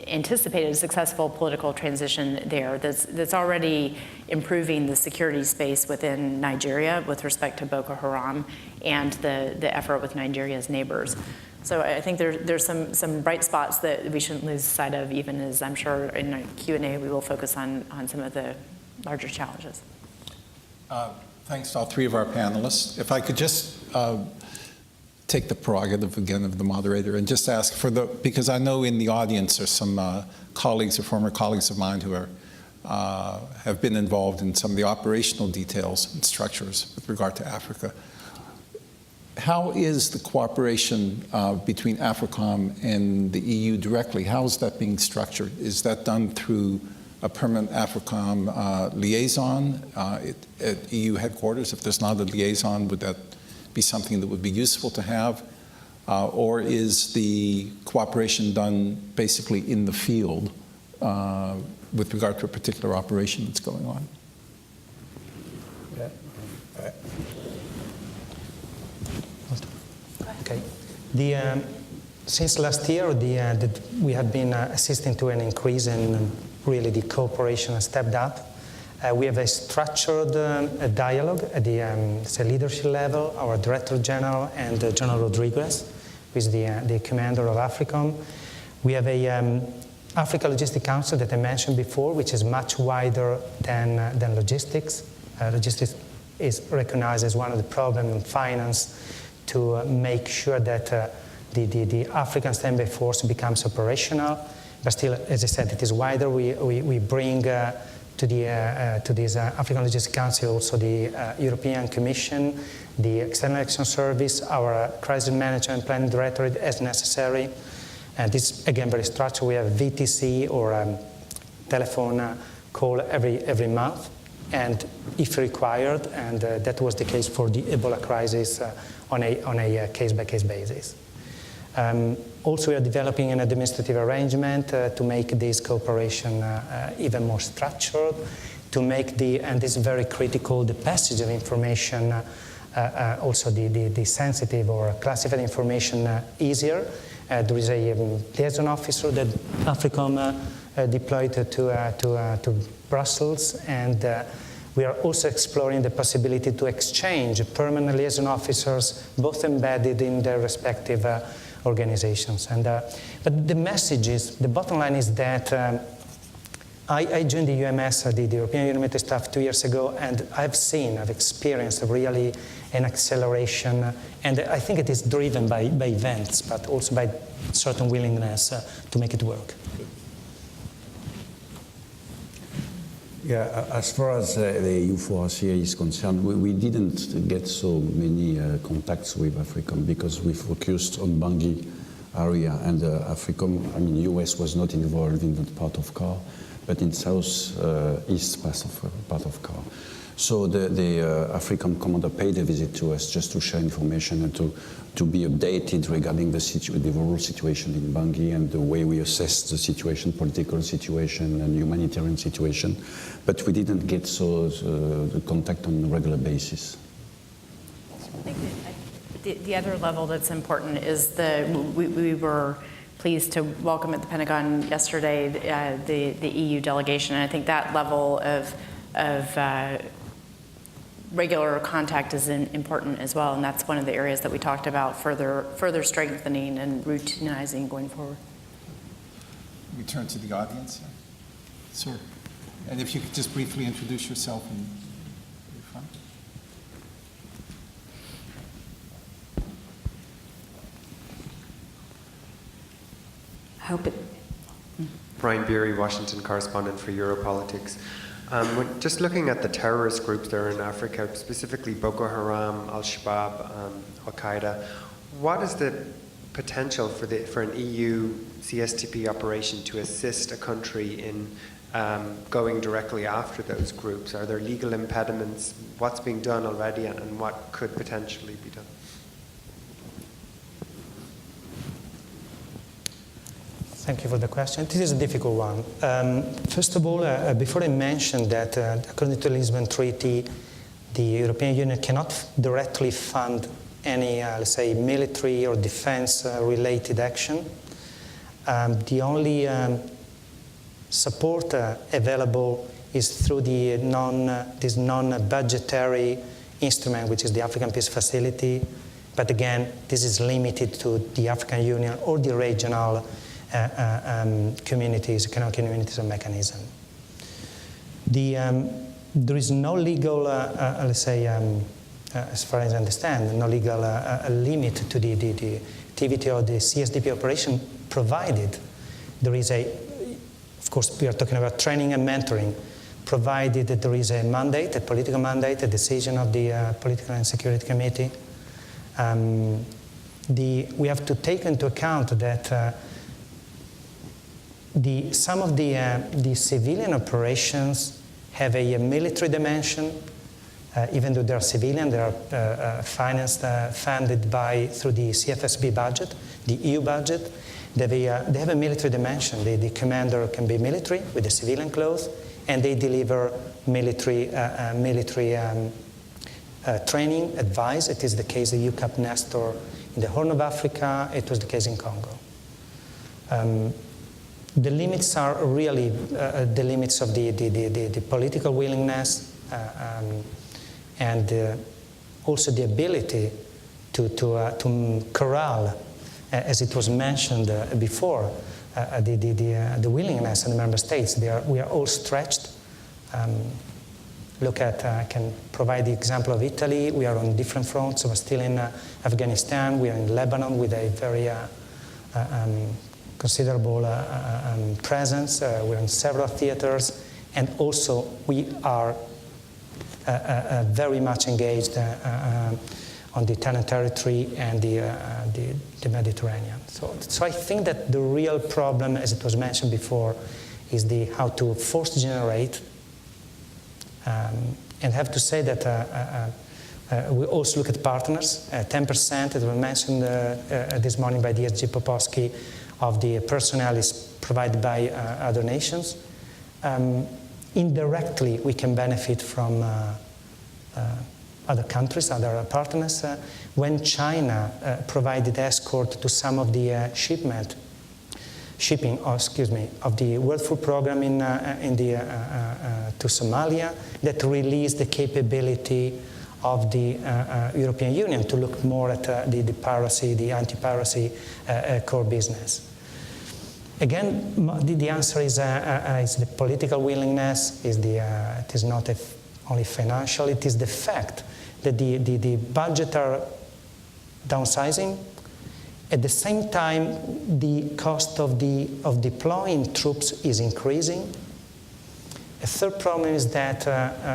anticipated successful political transition there that's already improving the security space within Nigeria with respect to Boko Haram and the effort with Nigeria's neighbors. So I think there's some bright spots that we shouldn't lose sight of, even as I'm sure in our Q&A we will focus on some of the larger challenges. Thanks to all three of our panelists. If I could just take the prerogative again of the moderator and just ask because I know in the audience are some colleagues or former colleagues of mine who have been involved in some of the operational details and structures with regard to Africa. How is the cooperation between AFRICOM and the EU directly? How is that being structured? Is that done through a permanent AFRICOM liaison at EU headquarters? If there's not a liaison, would that be something that would be useful to have? Or is the cooperation done basically in the field with regard to a particular operation that's going on? Okay. Since last year, we have been assisting to an increase in really the cooperation has stepped up. We have a structured dialogue at the leadership level, our Director General and General Rodriguez, who is the commander of AFRICOM. We have a Africa Logistics Council that I mentioned before, which is much wider than logistics. Logistics is recognized as one of the problems in finance to make sure that the African standby force becomes operational. But still, as I said, it is wider. We bring to this African Logistics Council also the European Commission, the External Action Service, our Crisis Management Planning Directorate as necessary. And this, again, very structured. We have VTC or telephone call every month, and if required, and that was the case for the Ebola crisis on a case-by-case basis. Also, we are developing an administrative arrangement to make this cooperation even more structured, to make and this is very critical, the passage of information, also the sensitive or classified information easier. There is a liaison officer that AFRICOM deployed to Brussels, and we are also exploring the possibility to exchange permanent liaison officers, both embedded in their respective organizations. But the message is, the bottom line is that I joined the UMS, the European Union Military Staff, 2 years ago, and I've experienced really an acceleration, and I think it is driven by events, but also by certain willingness to make it work. Yeah, as far as the EU4RCA is concerned, we didn't get so many contacts with AFRICOM because we focused on Bangui area, and AFRICOM, US was not involved in that part of CAR, but in southeast part of CAR. So the AFRICOM commander paid a visit to us just to share information and to be updated regarding the overall situation in Bangui and the way we assess the situation, political situation and humanitarian situation. But we didn't get the contact on a regular basis. I think the other level that's important is we were pleased to welcome at the Pentagon yesterday the EU delegation, and I think that level of regular contact is important as well, and that's one of the areas that we talked about further strengthening and routinizing going forward. We turn to the audience. Sir, and if you could just briefly introduce yourself and where you're from. Brian Beery, Washington correspondent for Europolitics. Just looking at the terrorist groups there in Africa, specifically Boko Haram, Al-Shabaab, Al-Qaeda, what is the potential for an EU CSTP operation to assist a country in going directly after those groups? Are there legal impediments? What's being done already, and what could potentially be done? Thank you for the question. This is a difficult one. First of all, before I mentioned that according to the Lisbon Treaty, the European Union cannot directly fund any, let's say, military or defense-related action. The only support available is through this non-budgetary instrument, which is the African Peace Facility. But again, this is limited to the African Union or the regional communities, economic communities and mechanism. There is no legal, let's say, as far as I understand, no legal limit to the activity of the CSDP operation, provided there is of course, we are talking about training and mentoring, provided that there is a mandate, a political mandate, a decision of the Political and Security Committee. We have to take into account that some of the civilian operations have a military dimension, even though they are civilian. They are financed, funded through the CFSB budget, the EU budget. They have a military dimension. The commander can be military with the civilian clothes, and they deliver military training, advice. It is the case of UCAP Nestor in the Horn of Africa. It was the case in Congo. The limits are really the limits of the political willingness and also the ability to corral, as it was mentioned before, the willingness in the member states. We are all stretched. Look at, I can provide the example of Italy. We are on different fronts. We're still in Afghanistan. We are in Lebanon with a very considerable presence. We're in several theaters. And also, we are very much engaged on the Italian territory and the Mediterranean. So I think that the real problem, as it was mentioned before, is how to force generate. And have to say that we also look at partners. 10%, it was mentioned this morning by DSG Popovsky, of the personnel is provided by other nations. Indirectly, we can benefit from other countries, other partners. When China provided escort to some of the shipping of the World Food Program to Somalia, that released the capability of the European Union to look more at the piracy, the anti-piracy core business. Again, the answer is the political willingness. It is not only financial. It is the fact that the budget are downsizing. At the same time, the cost of deploying troops is increasing. A third problem is that,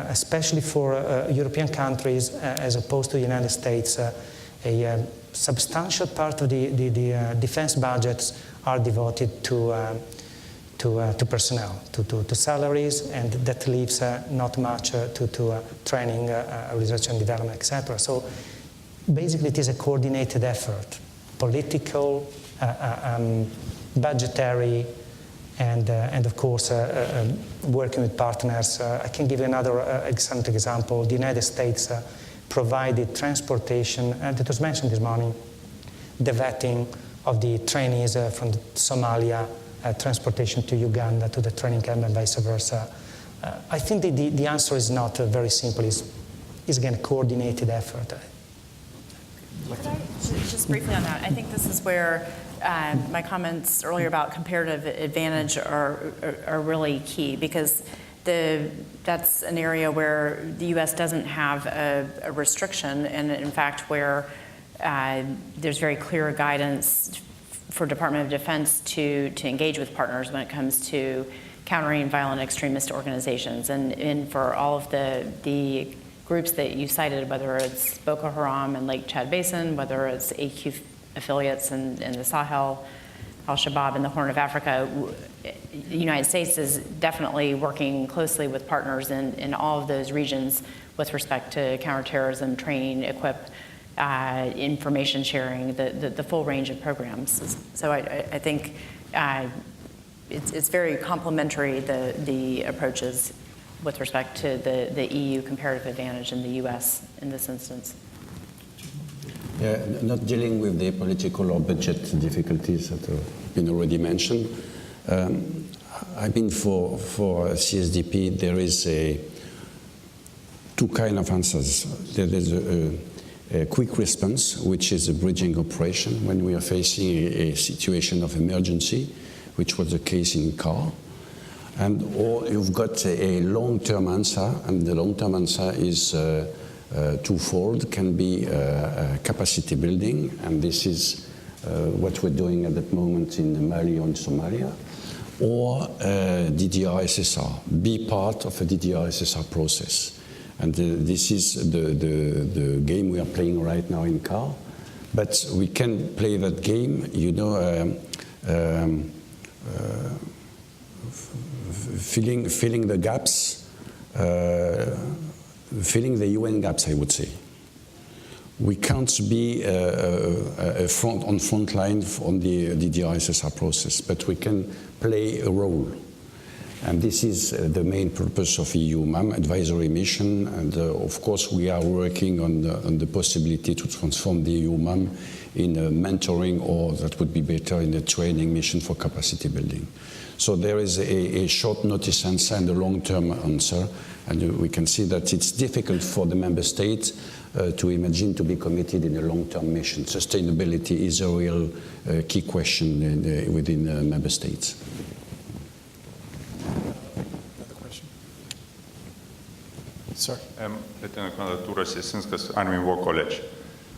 especially for European countries, as opposed to the United States, a substantial part of the defense budgets are devoted to personnel, to salaries, and that leaves not much to training, research and development, etc. So basically, it is a coordinated effort. Political, budgetary, and of course working with partners. I can give you another excellent example. The United States provided transportation, and it was mentioned this morning, the vetting of the trainees from Somalia, transportation to Uganda, to the training camp, and vice versa. I think the answer is not very simple. It's again a coordinated effort. Could I just briefly on that? I think this is where my comments earlier about comparative advantage are really key, because that's an area where the U.S. doesn't have a restriction, and in fact where there's very clear guidance for Department of Defense to engage with partners when it comes to countering violent extremist organizations, and for all of the groups that you cited, whether it's Boko Haram and Lake Chad Basin, whether it's AQ affiliates in the Sahel, Al-Shabaab in the Horn of Africa, the United States is definitely working closely with partners in all of those regions with respect to counterterrorism, training, equip, information sharing, the full range of programs. So I think it's very complementary, the approaches with respect to the EU comparative advantage in the US in this instance. Yeah, not dealing with the political or budget difficulties that have been already mentioned. I mean, for CSDP, there is two kind of answers. There is a quick response, which is a bridging operation when we are facing a situation of emergency, which was the case in CAR. Or you've got a long-term answer, and the long-term answer is twofold. Can be capacity building, and this is what we're doing at that moment in Mali or in Somalia, or DDR-SSR, be part of a DDR-SSR process. And this is the game we are playing right now in CAR. But we can play that game, you know, filling the gaps, filling the UN gaps, I would say. We can't be on front line on the DDR-SSR process, but we can play a role. And this is the main purpose of EUMAM advisory mission. And of course, we are working on the possibility to transform the EUMAM in a mentoring, or that would be better, in a training mission for capacity building. So there is a short notice answer and a long-term answer. And we can see that it's difficult for the member states to imagine to be committed in a long-term mission. Sustainability is a real key question within member states. Another question? Sir? Lieutenant Commander Turas Jasinskas, Army War College.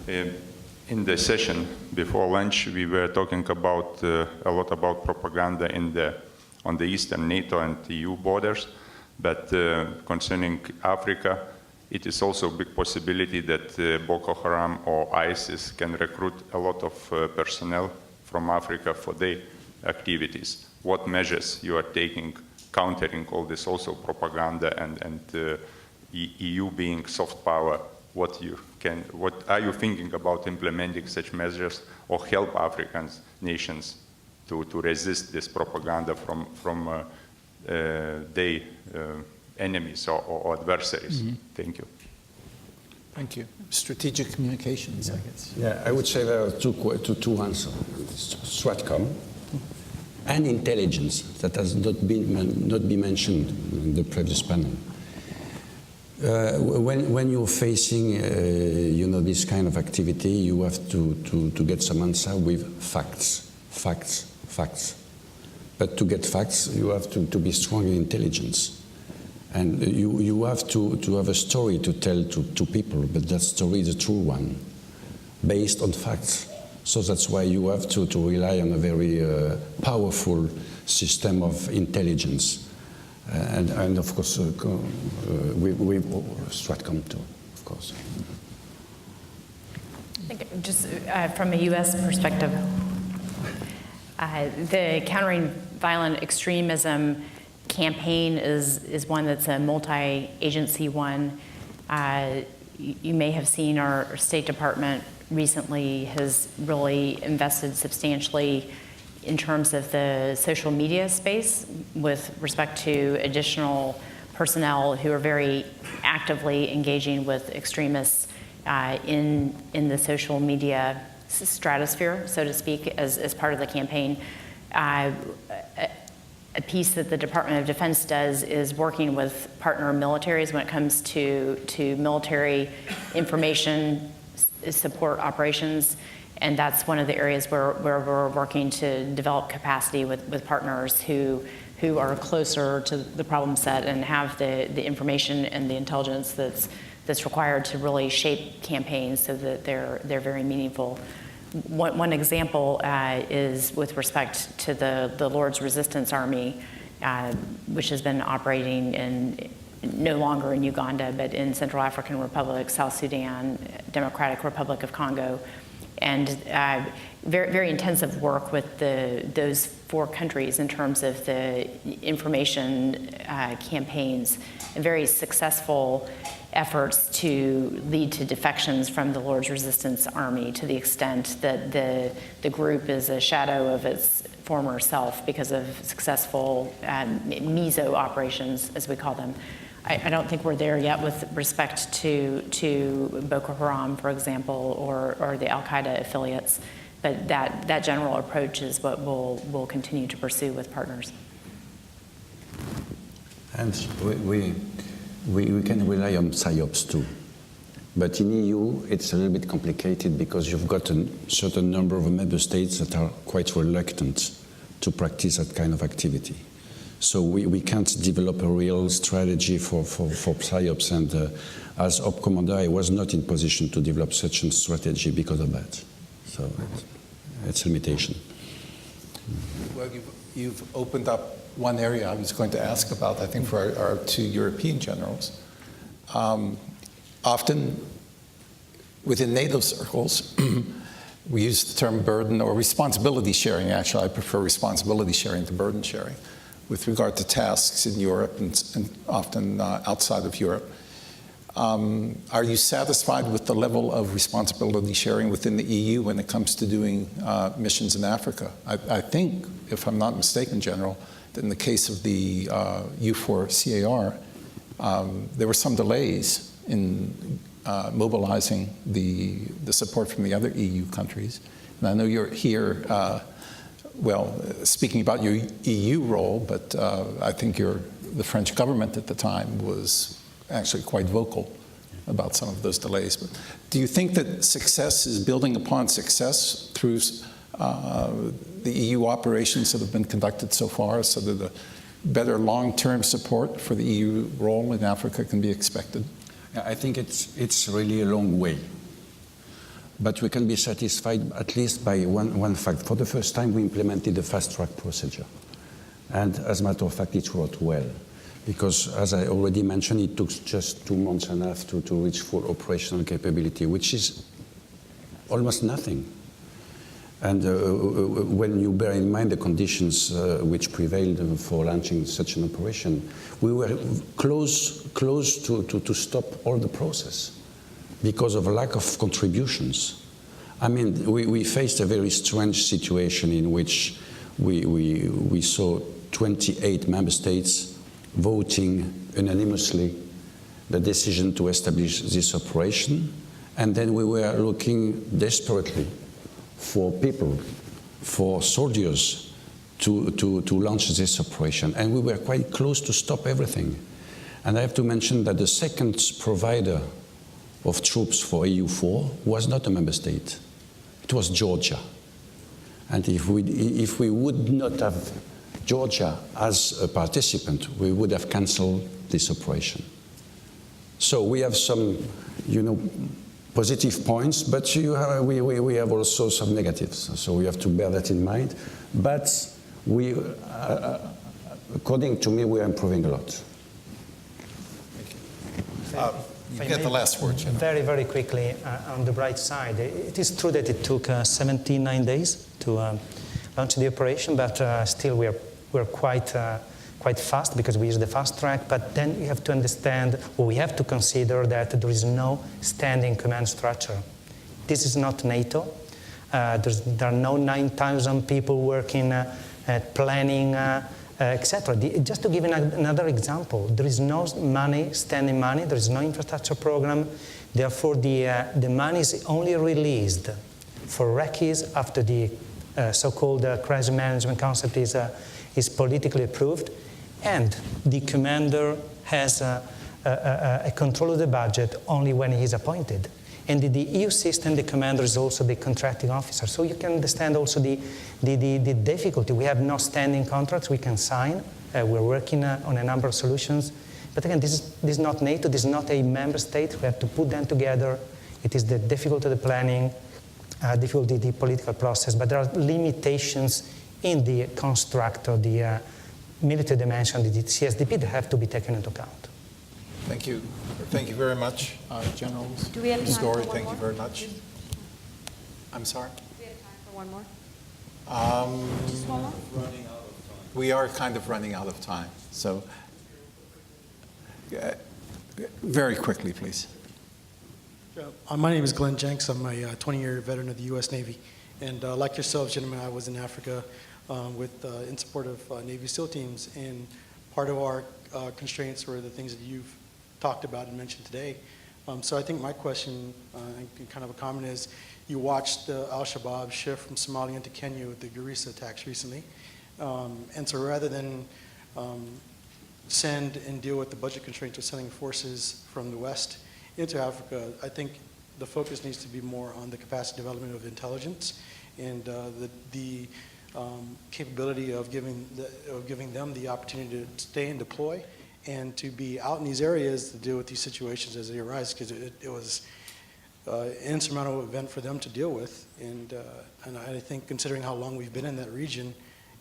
In the session before lunch, we were talking about a lot about propaganda on the eastern NATO and EU borders, but concerning Africa, it is also a big possibility that Boko Haram or ISIS can recruit a lot of personnel from Africa for their activities. What measures you are taking countering all this also propaganda and EU being soft power? What are you thinking about implementing such measures or help African nations to resist this propaganda from their enemies or adversaries? Mm-hmm. Thank you. Thank you. Strategic communications, I guess. Yeah, I would say there are two answers. SWATCOM and intelligence, that has not been mentioned in the previous panel. When you're facing, this kind of activity, you have to get some answer with facts. But to get facts, you have to be strong in intelligence. And you have to have a story to tell to people, but that story is a true one, based on facts. So that's why you have to rely on a very powerful system of intelligence. And of course, we STRATCOM too, of course. I think just from a U.S. perspective, the Countering Violent Extremism campaign is one that's a multi-agency one. You may have seen our State Department recently has really invested substantially in terms of the social media space with respect to additional personnel who are very actively engaging with extremists in the social media stratosphere, so to speak, as part of the campaign. A piece that the Department of Defense does is working with partner militaries when it comes to military information support operations, and that's one of the areas where we're working to develop capacity with partners who are closer to the problem set and have the information and the intelligence that's required to really shape campaigns so that they're very meaningful. One example is with respect to the Lord's Resistance Army, which has been operating no longer in Uganda, but in Central African Republic, South Sudan, Democratic Republic of Congo, and very, very intensive work with those 4 countries in terms of the information campaigns, and very successful efforts to lead to defections from the Lord's Resistance Army, to the extent that the group is a shadow of its former self because of successful meso operations, as we call them. I don't think we're there yet with respect to Boko Haram, for example, or the Al-Qaeda affiliates, but that general approach is what we'll continue to pursue with partners. And we can rely on PSYOPs too. But in EU, it's a little bit complicated because you've got a certain number of member states that are quite reluctant to practice that kind of activity. So we can't develop a real strategy for PSYOPs, and as Op Commander, I was not in position to develop such a strategy because of that. So it's a limitation. Well, you've opened up one area I was going to ask about, I think, for our 2 European generals. Often within NATO circles, we use the term burden or responsibility sharing. Actually, I prefer responsibility sharing to burden sharing with regard to tasks in Europe and often outside of Europe. Are you satisfied with the level of responsibility sharing within the EU when it comes to doing missions in Africa? I think, if I'm not mistaken, General, in the case of the U4CAR, there were some delays in mobilizing the support from the other EU countries. And I know you're here, speaking about your EU role, but I think the French government at the time was actually quite vocal about some of those delays. But do you think that success is building upon success through the EU operations that have been conducted so far, so that a better long-term support for the EU role in Africa can be expected? I think it's really a long way. But we can be satisfied at least by one fact. For the first time, we implemented a fast-track procedure. And as a matter of fact, it worked well. Because, as I already mentioned, it took just 2 months and a half to reach full operational capability, which is almost nothing. And when you bear in mind the conditions which prevailed for launching such an operation, we were close to stop all the process because of a lack of contributions. I mean, we faced a very strange situation in which we saw 28 member states voting unanimously the decision to establish this operation, and then we were looking desperately for people, for soldiers to launch this operation. And we were quite close to stop everything. And I have to mention that the second provider of troops for EU4 was not a member state. It was Georgia. And if we would not have Georgia as a participant, we would have canceled this operation. So we have some, positive points, but we have also some negatives. So we have to bear that in mind. But according to me, we are improving a lot. You get the last word, General. Very, very quickly, on the bright side, it is true that it took 79 days to launch the operation, but still we're quite fast because we use the fast track. But then you have to understand, or we have to consider that there is no standing command structure. This is not NATO. There are no 9,000 people working, planning, etc. Just to give another example, there is no money, standing money, there is no infrastructure program. Therefore, the money is only released for recce's after the so-called crisis management concept is politically approved, and the commander has a control of the budget only when he is appointed. And in the EU system, the commander is also the contracting officer. So you can understand also the difficulty. We have no standing contracts we can sign. We're working on a number of solutions. But again, this is not NATO. This is not a member state. We have to put them together. It is the difficulty of the planning, difficulty of the political process. But there are limitations in the construct of the military dimension, the CSDP, that have to be taken into account. Thank you. Thank you very much, Generals. Do we have time Story, for one thank more? you very much. I'm sorry? Do we have time for one more? Just one more? We are kind of running out of time, so very quickly, please. My name is Glenn Jenks. I'm a 20-year veteran of the U.S. Navy. And like yourselves, gentlemen, I was in Africa in support of Navy SEAL teams. And part of our constraints were the things that you've talked about and mentioned today. So I think my question, and kind of a comment, is you watched the Al-Shabaab shift from Somalia into Kenya with the Garissa attacks recently. And so rather than send and deal with the budget constraints of sending forces from the West into Africa, I think the focus needs to be more on the capacity development of intelligence and the capability of giving them the opportunity to stay and deploy and to be out in these areas to deal with these situations as they arise, because it was an insurmountable event for them to deal with. And I think considering how long we've been in that region,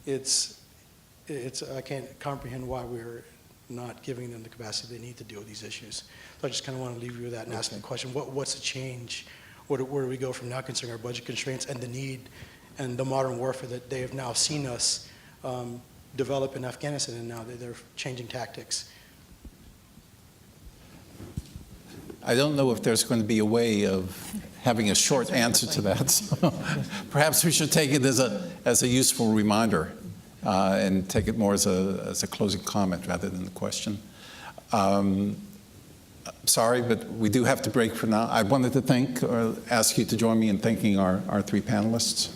I can't comprehend why we're not giving them the capacity they need to deal with these issues. So I just kind of want to leave you with that and ask the question, what's the change? Where do we go from now, considering our budget constraints and the need and the modern warfare that they have now seen us develop in Afghanistan, and now they're changing tactics? I don't know if there's going to be a way of having a short answer to that. So perhaps we should take it as a useful reminder and take it more as a closing comment rather than a question. Sorry, but we do have to break for now. I wanted to thank or ask you to join me in thanking our three panelists.